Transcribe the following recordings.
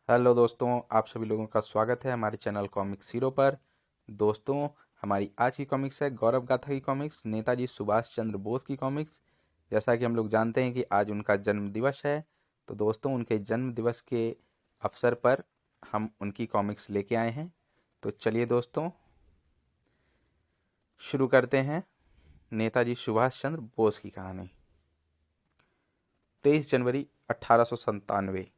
Hello दोस्तों, आप सभी लोगों का स्वागत है हमारे चैनल कॉमिक्स हीरो पर। दोस्तों, हमारी आज की कॉमिक्स है गौरव गाथा की कॉमिक्स, नेताजी सुभाष चंद्र बोस की कॉमिक्स। जैसा कि हम लोग जानते हैं कि आज उनका जन्म दिवस है, तो दोस्तों उनके जन्म दिवस के अवसर पर हम उनकी कॉमिक्स लेके आए हैं। तो चलिए दोस्तों, शुरू करते हैं नेताजी सुभाष चंद्र बोस की कहानी। 23 जनवरी 1897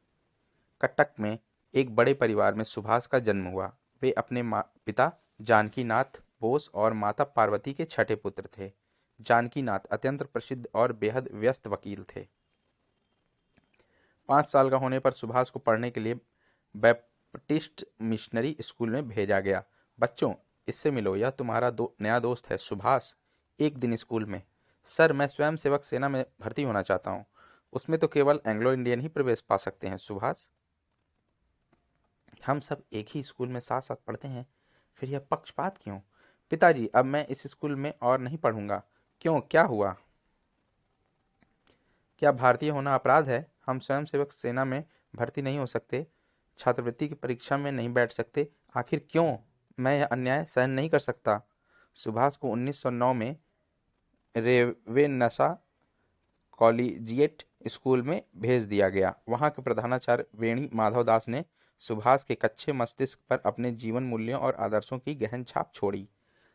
कटक में एक बड़े परिवार में सुभाष का जन्म हुआ। वे अपने पिता जानकीनाथ बोस और माता पार्वती के छठे पुत्र थे। जानकीनाथ अत्यंत प्रसिद्ध और बेहद व्यस्त वकील थे। 5 साल का होने पर सुभाष को पढ़ने के लिए बैप्टिस्ट मिशनरी स्कूल में भेजा गया। बच्चों, इससे मिलो, यह तुम्हारा नया दोस्त है सुभाष। एक दिन स्कूल में, सर मैं स्वयंसेवक सेना में भर्ती होना चाहता हूँ। उसमें तो केवल एंग्लो इंडियन ही प्रवेश पा सकते हैं सुभाष। हम सब एक ही स्कूल में साथ साथ पढ़ते हैं, फिर यह पक्षपात क्यों? पिताजी, अब मैं इस स्कूल में और नहीं पढ़ूंगा। क्यों, क्या हुआ? क्या भारतीय होना अपराध है? हम स्वयंसेवक सेना में भर्ती नहीं हो सकते, छात्रवृत्ति की परीक्षा में नहीं बैठ सकते। आखिर क्यों? मैं यह अन्याय सहन नहीं कर सकता। सुभाष को 1909 में रेवेनसा कॉलेजिएट स्कूल में भेज दिया गया। वहां के प्रधानाचार्य वेणी माधव दास ने सुभाष के कच्चे मस्तिष्क पर अपने जीवन मूल्यों और आदर्शों की गहन छाप छोड़ी।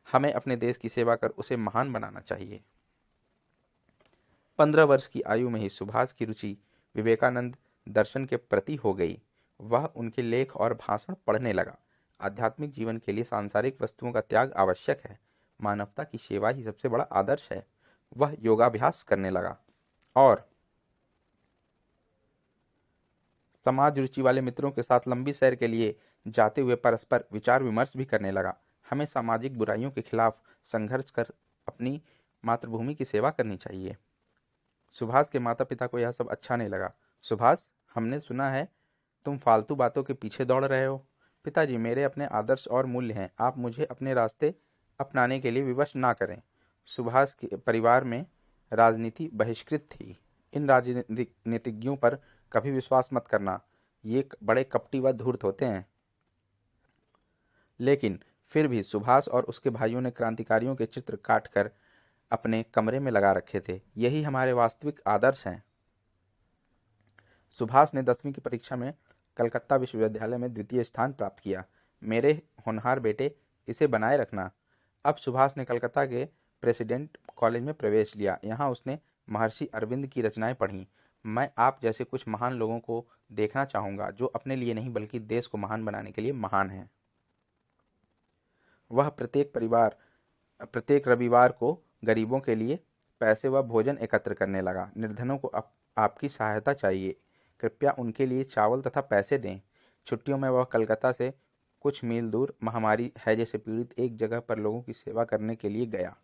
हमें अपने देश की सेवा कर उसे महान बनाना चाहिए। 15 वर्ष की आयु में ही सुभाष की रुचि विवेकानंद दर्शन के प्रति हो गई। वह उनके लेख और भाषण पढ़ने लगा। आध्यात्मिक जीवन के लिए सांसारिक वस्तुओं का त्याग आवश्यक है। मानवता की सेवा ही सबसे बड़ा आदर्श है। वह योगाभ्यास करने लगा और समाज रुचि वाले मित्रों के साथ लंबी सैर के लिए जाते हुए परस्पर विचार विमर्श भी करने लगा। हमें सामाजिक बुराइयों के खिलाफ संघर्ष कर अपनी मातृभूमि की सेवा करनी चाहिए। सुभाष के माता पिता को यह सब अच्छा नहीं लगा। सुभाष, हमने सुना है तुम फालतू बातों के पीछे दौड़ रहे हो। पिताजी, मेरे अपने आदर्श और मूल्य हैं, आप मुझे अपने रास्ते अपनाने के लिए विवश ना करें। सुभाष के परिवार में राजनीति बहिष्कृत थी। इन राजनीतिज्ञों पर कभी विश्वास मत करना, ये बड़े कपटी व धूर्त होते हैं। लेकिन फिर भी सुभाष और उसके भाइयों ने क्रांतिकारियों के चित्र काट कर अपने कमरे में लगा रखे थे। यही हमारे वास्तविक आदर्श हैं। सुभाष ने 10वीं की परीक्षा में कलकत्ता विश्वविद्यालय में द्वितीय स्थान प्राप्त किया। मेरे होनहार बेटे, इसे बनाए रखना। अब सुभाष ने कलकत्ता के प्रेसिडेंट कॉलेज में प्रवेश लिया। यहाँ उसने महर्षि अरविंद की रचनाएं पढ़ीं। मैं आप जैसे कुछ महान लोगों को देखना चाहूंगा जो अपने लिए नहीं बल्कि देश को महान बनाने के लिए महान हैं। वह प्रत्येक रविवार को गरीबों के लिए पैसे व भोजन एकत्र करने लगा। निर्धनों को आपकी सहायता चाहिए, कृपया उनके लिए चावल तथा पैसे दें। छुट्टियों में वह कलकत्ता से कुछ मील दूर महामारी हैजे से पीड़ित एक जगह पर लोगों की सेवा करने के लिए गया।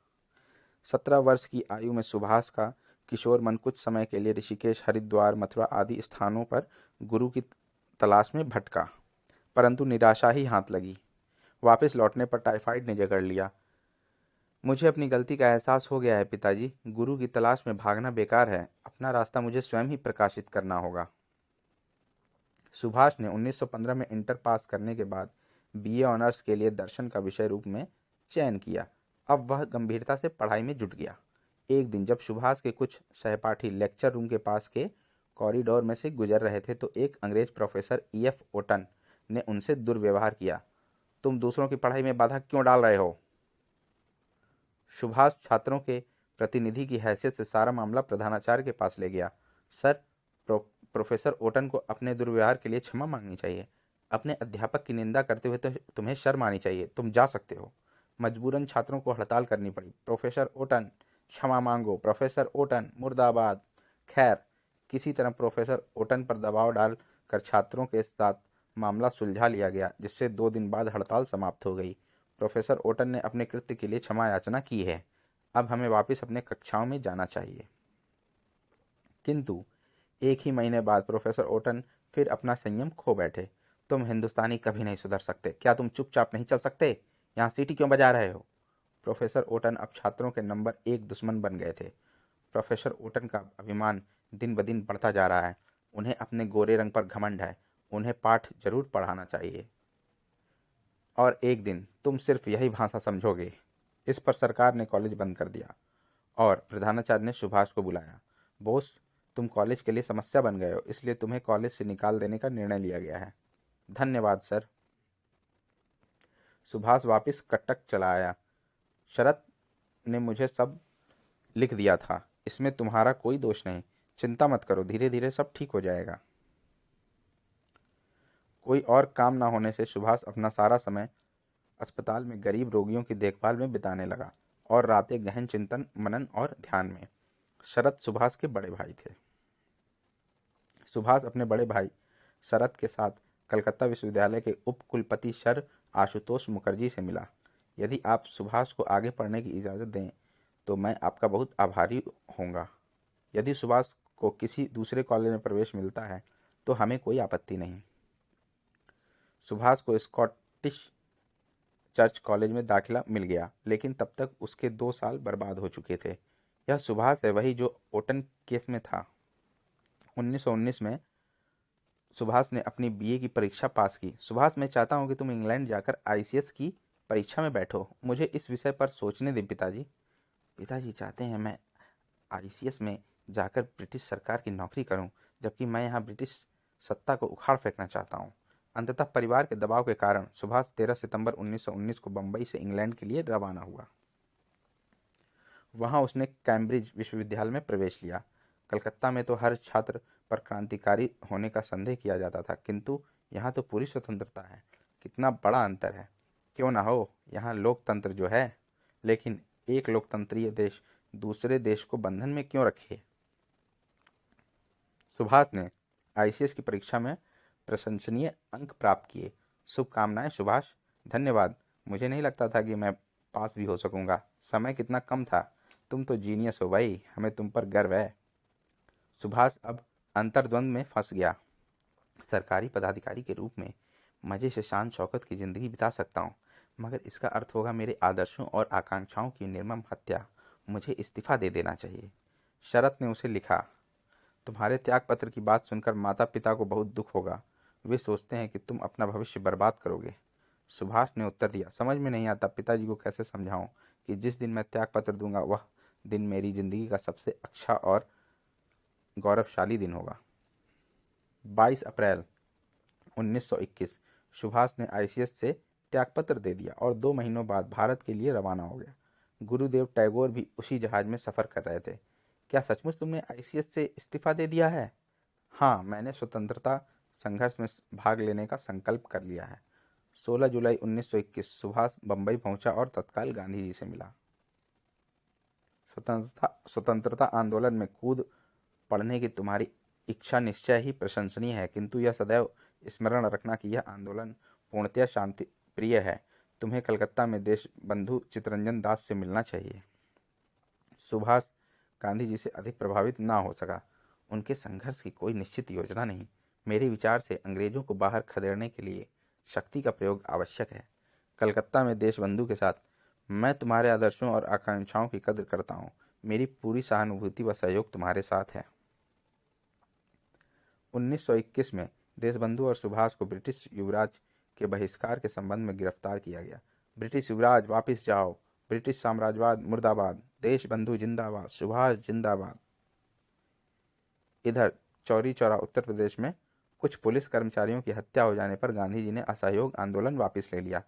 17 वर्ष की आयु में सुभाष का किशोर मन कुछ समय के लिए ऋषिकेश, हरिद्वार, मथुरा आदि स्थानों पर गुरु की तलाश में भटका, परंतु निराशा ही हाथ लगी। वापस लौटने पर टाइफाइड ने जकड़ लिया। मुझे अपनी गलती का एहसास हो गया है पिताजी। गुरु की तलाश में भागना बेकार है। अपना रास्ता मुझे स्वयं ही प्रकाशित करना होगा। सुभाष ने 1915 में इंटर पास करने के बाद बीए ऑनर्स के लिए दर्शन का विषय रूप में चयन किया। अब वह गंभीरता से पढ़ाई में जुट गया। एक दिन जब सुभाष के कुछ सहपाठी लेक्चर रूम के पास के कॉरिडोर में से गुजर रहे थे तो एक अंग्रेज प्रोफेसर ईएफ ओटन ने उनसे दुर्व्यवहार किया। तुम दूसरों की पढ़ाई में बाधा क्यों डाल रहे हो? सुभाष छात्रों के प्रतिनिधि की हैसियत से सारा मामला प्रधानाचार्य के पास ले गया। सर, प्रोफेसर ओटन को अपने दुर्व्यवहार के लिए क्षमा मांगनी चाहिए। अपने अध्यापक की निंदा करते हुए तो तुम्हें शर्म आनी चाहिए। तुम जा सकते हो। मजबूरन छात्रों को हड़ताल करनी पड़ी। प्रोफेसर ओटन, क्षमा मांगो। प्रोफेसर ओटन मुर्दाबाद। खैर, किसी तरह प्रोफेसर ओटन पर दबाव डाल कर छात्रों के साथ मामला सुलझा लिया गया, जिससे 2 दिन बाद हड़ताल समाप्त हो गई। प्रोफेसर ओटन ने अपने कृत्य के लिए क्षमा याचना की है। अब हमें वापस अपने कक्षाओं में जाना चाहिए। किंतु 1 ही महीने बाद प्रोफेसर ओटन फिर अपना संयम खो बैठे। तुम हिंदुस्तानी कभी नहीं सुधर सकते। क्या तुम चुपचाप नहीं चल सकते? यहाँ सीटी क्यों बजा रहे हो? प्रोफेसर ओटन अब छात्रों के नंबर 1 दुश्मन बन गए थे। प्रोफेसर ओटन का अभिमान दिन ब दिन बढ़ता जा रहा है। उन्हें अपने गोरे रंग पर घमंड है। उन्हें पाठ जरूर पढ़ाना चाहिए और एक दिन तुम सिर्फ यही भाषा समझोगे। इस पर सरकार ने कॉलेज बंद कर दिया और प्रधानाचार्य ने सुभाष को बुलाया। बोस, तुम कॉलेज के लिए समस्या बन गए हो, इसलिए तुम्हें कॉलेज से निकाल देने का निर्णय लिया गया है। धन्यवाद सर। सुभाष वापस कटक चला आया। शरत ने मुझे सब लिख दिया था, इसमें तुम्हारा कोई दोष नहीं। चिंता मत करो, धीरे धीरे सब ठीक हो जाएगा। कोई और काम ना होने से सुभाष अपना सारा समय अस्पताल में गरीब रोगियों की देखभाल में बिताने लगा और रातें गहन चिंतन, मनन और ध्यान में। शरत सुभाष के बड़े भाई थे। सुभाष अपने बड़े भाई शरत के साथ कलकत्ता विश्वविद्यालय के उप कुलपति सर आशुतोष मुखर्जी से मिला। यदि आप सुभाष को आगे पढ़ने की इजाज़त दें तो मैं आपका बहुत आभारी होऊंगा। यदि सुभाष को किसी दूसरे कॉलेज में प्रवेश मिलता है तो हमें कोई आपत्ति नहीं। सुभाष को स्कॉटिश चर्च कॉलेज में दाखिला मिल गया, लेकिन तब तक उसके 2 साल बर्बाद हो चुके थे। यह सुभाष है, वही जो ओटन केस में था। 1919 में सुभाष ने अपनी बीए की परीक्षा पास की। सुभाष, मैं चाहता हूं कि तुम इंग्लैंड जाकर आईसीएस की परीक्षा में बैठो। मुझे इस विषय पर सोचने दें पिताजी। पिताजी चाहते हैं मैं आईसीएस में जाकर ब्रिटिश सरकार की नौकरी करूं, जबकि मैं यहाँ ब्रिटिश सत्ता को उखाड़ फेंकना चाहता हूँ। अंततः परिवार के दबाव के कारण सुभाष 13 सितंबर 1919 को बंबई से इंग्लैंड के लिए रवाना हुआ। वहां उसने कैम्ब्रिज विश्वविद्यालय में प्रवेश लिया। कलकत्ता में तो हर छात्र पर क्रांतिकारी होने का संदेह किया जाता था, किंतु यहाँ तो पूरी स्वतंत्रता है। कितना बड़ा अंतर है। क्यों ना हो, यहाँ लोकतंत्र जो है, लेकिन एक लोकतंत्रीय देश दूसरे देश को बंधन में क्यों रखे। सुभाष ने आईसीएस की परीक्षा में प्रशंसनीय अंक प्राप्त किए। शुभकामनाएं सुभाष। धन्यवाद। मुझे नहीं लगता था कि मैं पास भी हो सकूंगा। समय कितना कम था। तुम तो जीनियस हो भाई, हमें तुम पर गर्व है। सुभाष अब अंतर्द्वंद में फंस गया। सरकारी पदाधिकारी के रूप में मजे से शान शौकत की जिंदगी बिता सकता हूँ, मगर इसका अर्थ होगा मेरे आदर्शों और आकांक्षाओं की निर्मम हत्या। मुझे इस्तीफा दे देना चाहिए। शरत ने उसे लिखा, तुम्हारे त्याग पत्र की बात सुनकर माता पिता को बहुत दुख होगा। वे सोचते हैं कि तुम अपना भविष्य बर्बाद करोगे। सुभाष ने उत्तर दिया, समझ में नहीं आता पिताजी को कैसे समझाऊं कि जिस दिन मैं त्याग पत्र दूंगा वह दिन मेरी जिंदगी का सबसे अच्छा और गौरवशाली दिन होगा। 22 अप्रैल 1921 सुभाष ने आईसीएस से त्यागपत्र दे दिया और 2 महीनों बाद भारत के लिए रवाना हो गया। गुरुदेव टैगोर भी उसी जहाज में सफर कर रहे थे। क्या सचमुच तुमने आईसीएस से इस्तीफा दे दिया है? हाँ, मैंने स्वतंत्रता संघर्ष में भाग लेने का संकल्प कर लिया है। 16 जुलाई 1921 सुभाष बंबई पहुंचा और तत्काल गांधी जी से मिला। स्वतंत्रता आंदोलन में कूद पड़ने की तुम्हारी इच्छा निश्चय ही प्रशंसनीय है, किंतु यह सदैव स्मरण रखना कि यह आंदोलन पूर्णतया शांति प्रिय है। तुम्हें कलकत्ता में देश बंधु चित्तरंजन दास से मिलना चाहिए। सुभाष गांधी जी से अधिक प्रभावित ना हो सका। उनके संघर्ष की कोई निश्चित योजना नहीं। मेरे विचार से अंग्रेजों को बाहर खदेड़ने के लिए शक्ति का प्रयोग आवश्यक है। कलकत्ता में देशबंधु के साथ मैं तुम्हारे आदर्शों और आकांक्षाओं की कद्र करता हूँ। मेरी पूरी सहानुभूति व सहयोग तुम्हारे साथ है। 1921 में देशबंधु और सुभाष को ब्रिटिश युवराज के बहिष्कार के संबंध में गिरफ्तार किया गया। ब्रिटिश युवराज वापिस जाओ, ब्रिटिश साम्राज्यवाद मुर्दाबाद, देशबंधु जिंदाबाद, सुभाष जिंदाबाद। इधर चौरी चौरा उत्तर प्रदेश में कुछ पुलिस कर्मचारियों की हत्या हो जाने पर गांधी जी ने असहयोग आंदोलन वापस ले लिया।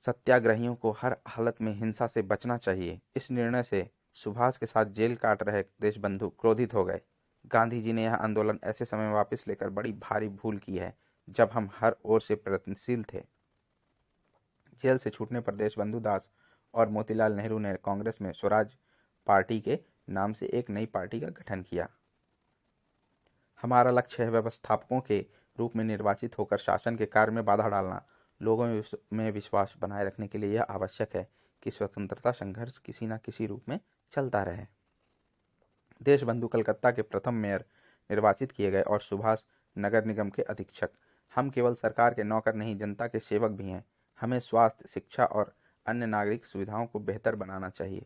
सत्याग्रहियों को हर हालत में हिंसा से बचना चाहिए। इस निर्णय से सुभाष के साथ जेल काट रहे देशबंधु क्रोधित हो गए। गांधी जी ने यह आंदोलन ऐसे समय में वापस लेकर बड़ी भारी भूल की है जब हम हर ओर से प्रयत्नशील थे। जेल से छूटने पर देशबंधु दास और मोतीलाल नेहरू ने कांग्रेस में स्वराज पार्टी के नाम से एक नई पार्टी का गठन किया। हमारा लक्ष्य है व्यवस्थापकों के रूप में निर्वाचित होकर शासन के कार्य में बाधा डालना। लोगों में विश्वास बनाए रखने के लिए यह आवश्यक है कि स्वतंत्रता संघर्ष किसी न किसी रूप में चलता रहे। देशबंधु कलकत्ता के प्रथम मेयर निर्वाचित किए गए और सुभाष नगर निगम के अधीक्षक। हम केवल सरकार के नौकर नहीं, जनता के सेवक भी हैं। हमें स्वास्थ्य, शिक्षा और अन्य नागरिक सुविधाओं को बेहतर बनाना चाहिए।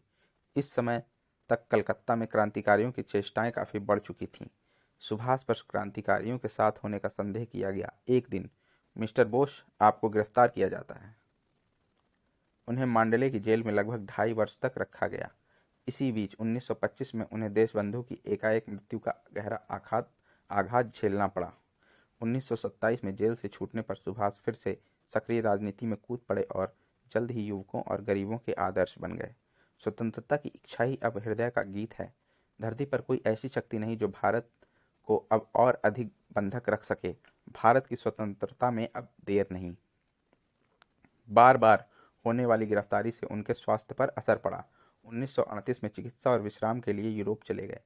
इस समय तक कलकत्ता में क्रांतिकारियों की चेष्टाएं काफ़ी बढ़ चुकी थीं। सुभाष पर क्रांतिकारियों के साथ होने का संदेह किया गया। एक दिन, मिस्टर बोस, आपको गिरफ्तार किया जाता है। उन्हें मांडले की जेल में लगभग 2.5 वर्ष तक रखा गया। इसी बीच 1925 में उन्हें देशबंधु की एकाएक मृत्यु का गहरा आघात झेलना पड़ा। 1927 में जेल से छूटने पर सुभाष फिर से सक्रिय राजनीति में कूद पड़े और जल्द ही युवकों और गरीबों के आदर्श बन गए। स्वतंत्रता की इच्छा ही अब हृदय का गीत है। धरती पर कोई ऐसी शक्ति नहीं जो भारत को अब और अधिक बंधक रख सके। भारत की स्वतंत्रता में अब देर नहीं। बार बार होने वाली गिरफ्तारी से उनके स्वास्थ्य पर असर पड़ा। 1938 में चिकित्सा और विश्राम के लिए यूरोप चले गए।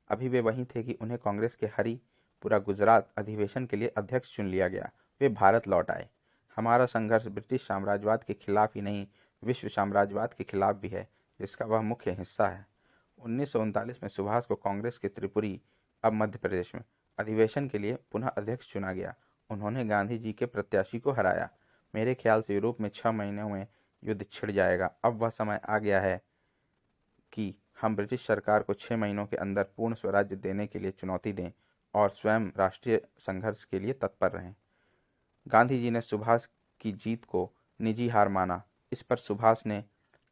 अभी वे वहीं थे कि उन्हें कांग्रेस के हरिपुरा गुजरात अधिवेशन के लिए अध्यक्ष चुन लिया गया। वे भारत लौट आए। हमारा संघर्ष ब्रिटिश साम्राज्यवाद के खिलाफ ही नहीं, विश्व साम्राज्यवाद के खिलाफ भी है, जिसका वह मुख्य हिस्सा है। 1939 में सुभाष को कांग्रेस के त्रिपुरी, अब मध्य प्रदेश में, अधिवेशन के लिए पुनः अध्यक्ष चुना गया। उन्होंने गांधी जी के प्रत्याशी को हराया। मेरे ख्याल से यूरोप में 6 महीनों में युद्ध छिड़ जाएगा। अब वह समय आ गया है कि हम ब्रिटिश सरकार को 6 महीनों के अंदर पूर्ण स्वराज्य देने के लिए चुनौती दें और स्वयं राष्ट्रीय संघर्ष के लिए तत्पर रहें। गांधी जी ने सुभाष की जीत को निजी हार माना। इस पर सुभाष ने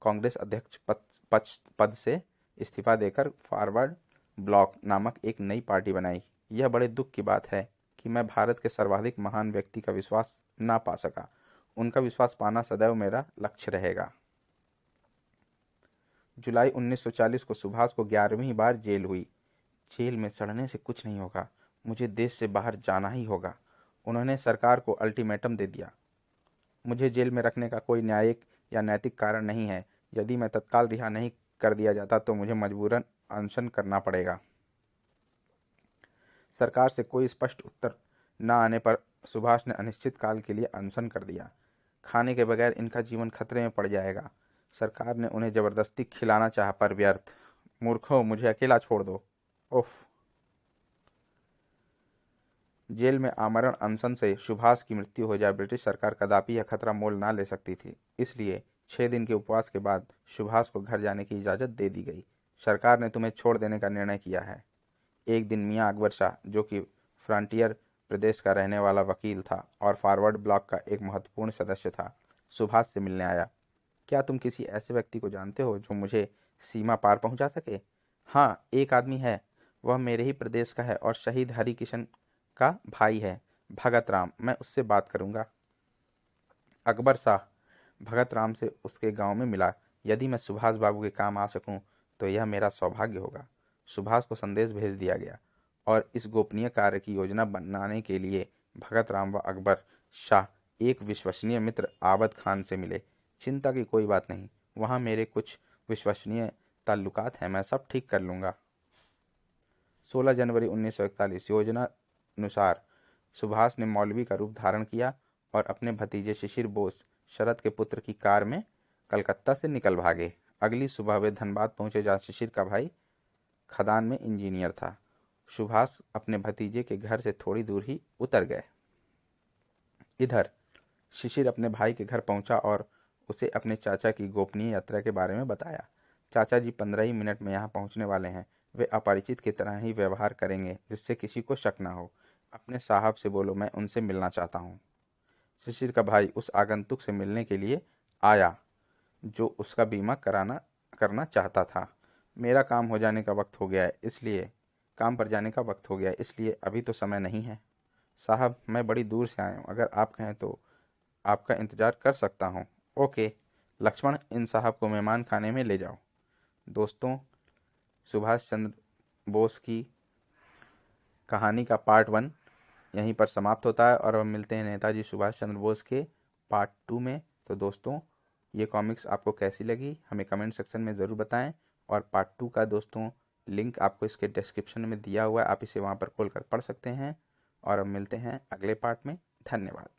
कांग्रेस अध्यक्ष पद से इस्तीफा देकर फॉरवर्ड ब्लॉक नामक एक नई पार्टी बनाई। यह बड़े दुख की बात है कि मैं भारत के सर्वाधिक महान व्यक्ति का विश्वास ना पा सका। उनका विश्वास पाना सदैव मेरा लक्ष्य रहेगा। जुलाई 1940 को सुभाष को 11वीं बार जेल हुई। जेल में सड़ने से कुछ नहीं होगा, मुझे देश से बाहर जाना ही होगा। उन्होंने सरकार को अल्टीमेटम दे दिया। मुझे जेल में रखने का कोई न्यायिक या नैतिक कारण नहीं है। यदि मैं तत्काल रिहा नहीं कर दिया जाता तो मुझे मजबूरन अनशन करना पड़ेगा। सरकार से कोई स्पष्ट उत्तर न आने पर सुभाष ने अनिश्चित काल के लिए अनशन कर दिया। खाने के बगैर इनका जीवन खतरे में पड़ जाएगा। सरकार ने उन्हें जबरदस्ती खिलाना चाहा पर व्यर्थ। मूर्खों, मुझे अकेला छोड़ दो। उफ। जेल में आमरण अनशन से सुभाष की मृत्यु हो जाए, ब्रिटिश सरकार कदापि यह खतरा मोल ना ले सकती थी। इसलिए 6 दिन के उपवास के बाद सुभाष को घर जाने की इजाज़त दे दी गई। सरकार ने तुम्हें छोड़ देने का निर्णय किया है। एक दिन मियाँ अकबर शाह, जो कि फ्रंटियर प्रदेश का रहने वाला वकील था और फॉरवर्ड ब्लॉक का एक महत्वपूर्ण सदस्य था, सुभाष से मिलने आया। क्या तुम किसी ऐसे व्यक्ति को जानते हो जो मुझे सीमा पार पहुंचा सके? हाँ, एक आदमी है। वह मेरे ही प्रदेश का है और शहीद हरि किशन का भाई है, भगत राम। मैं उससे बात करूंगा। अकबर शाह भगत राम से उसके गांव में मिला। यदि मैं सुभाष बाबू के काम आ सकूं तो यह मेरा सौभाग्य होगा। सुभाष को संदेश भेज दिया गया और इस गोपनीय कार्य की योजना बनाने के लिए भगत राम व अकबर शाह एक विश्वसनीय मित्र आबद खान से मिले। चिंता की कोई बात नहीं, वहाँ मेरे कुछ विश्वसनीय ताल्लुकात हैं, मैं सब ठीक कर लूँगा। 16 जनवरी 1941 योजना अनुसार सुभाष ने मौलवी का रूप धारण किया और अपने भतीजे शिशिर बोस, शरद के पुत्र की कार में कलकत्ता से निकल भागे। अगली सुबह वे धनबाद पहुंचे, जहाँ शिशिर का भाई खदान में इंजीनियर था। सुभाष अपने भतीजे के घर से थोड़ी दूर ही उतर गए। इधर शिशिर अपने भाई के घर पहुंचा और उसे अपने चाचा की गोपनीय यात्रा के बारे में बताया। चाचा जी 15 ही मिनट में यहाँ पहुंचने वाले हैं। वे अपरिचित की तरह ही व्यवहार करेंगे, जिससे किसी को शक ना हो। अपने साहब से बोलो, मैं उनसे मिलना चाहता हूँ। शिशिर का भाई उस आगंतुक से मिलने के लिए आया जो उसका बीमा करना चाहता था। मेरा काम पर जाने का वक्त हो गया है, इसलिए अभी तो समय नहीं है। साहब, मैं बड़ी दूर से आया हूँ, अगर आप कहें तो आपका इंतज़ार कर सकता हूँ। ओके लक्ष्मण, इन साहब को मेहमान खाने में ले जाओ। दोस्तों, सुभाष चंद्र बोस की कहानी का पार्ट 1 यहीं पर समाप्त होता है और अब मिलते हैं नेताजी सुभाष चंद्र बोस के पार्ट 2 में। तो दोस्तों, ये कॉमिक्स आपको कैसी लगी हमें कमेंट सेक्शन में ज़रूर बताएं और पार्ट 2 का दोस्तों लिंक आपको इसके डिस्क्रिप्शन में दिया हुआ है, आप इसे वहाँ पर खोल कर पढ़ सकते हैं। और अब मिलते हैं अगले पार्ट में। धन्यवाद।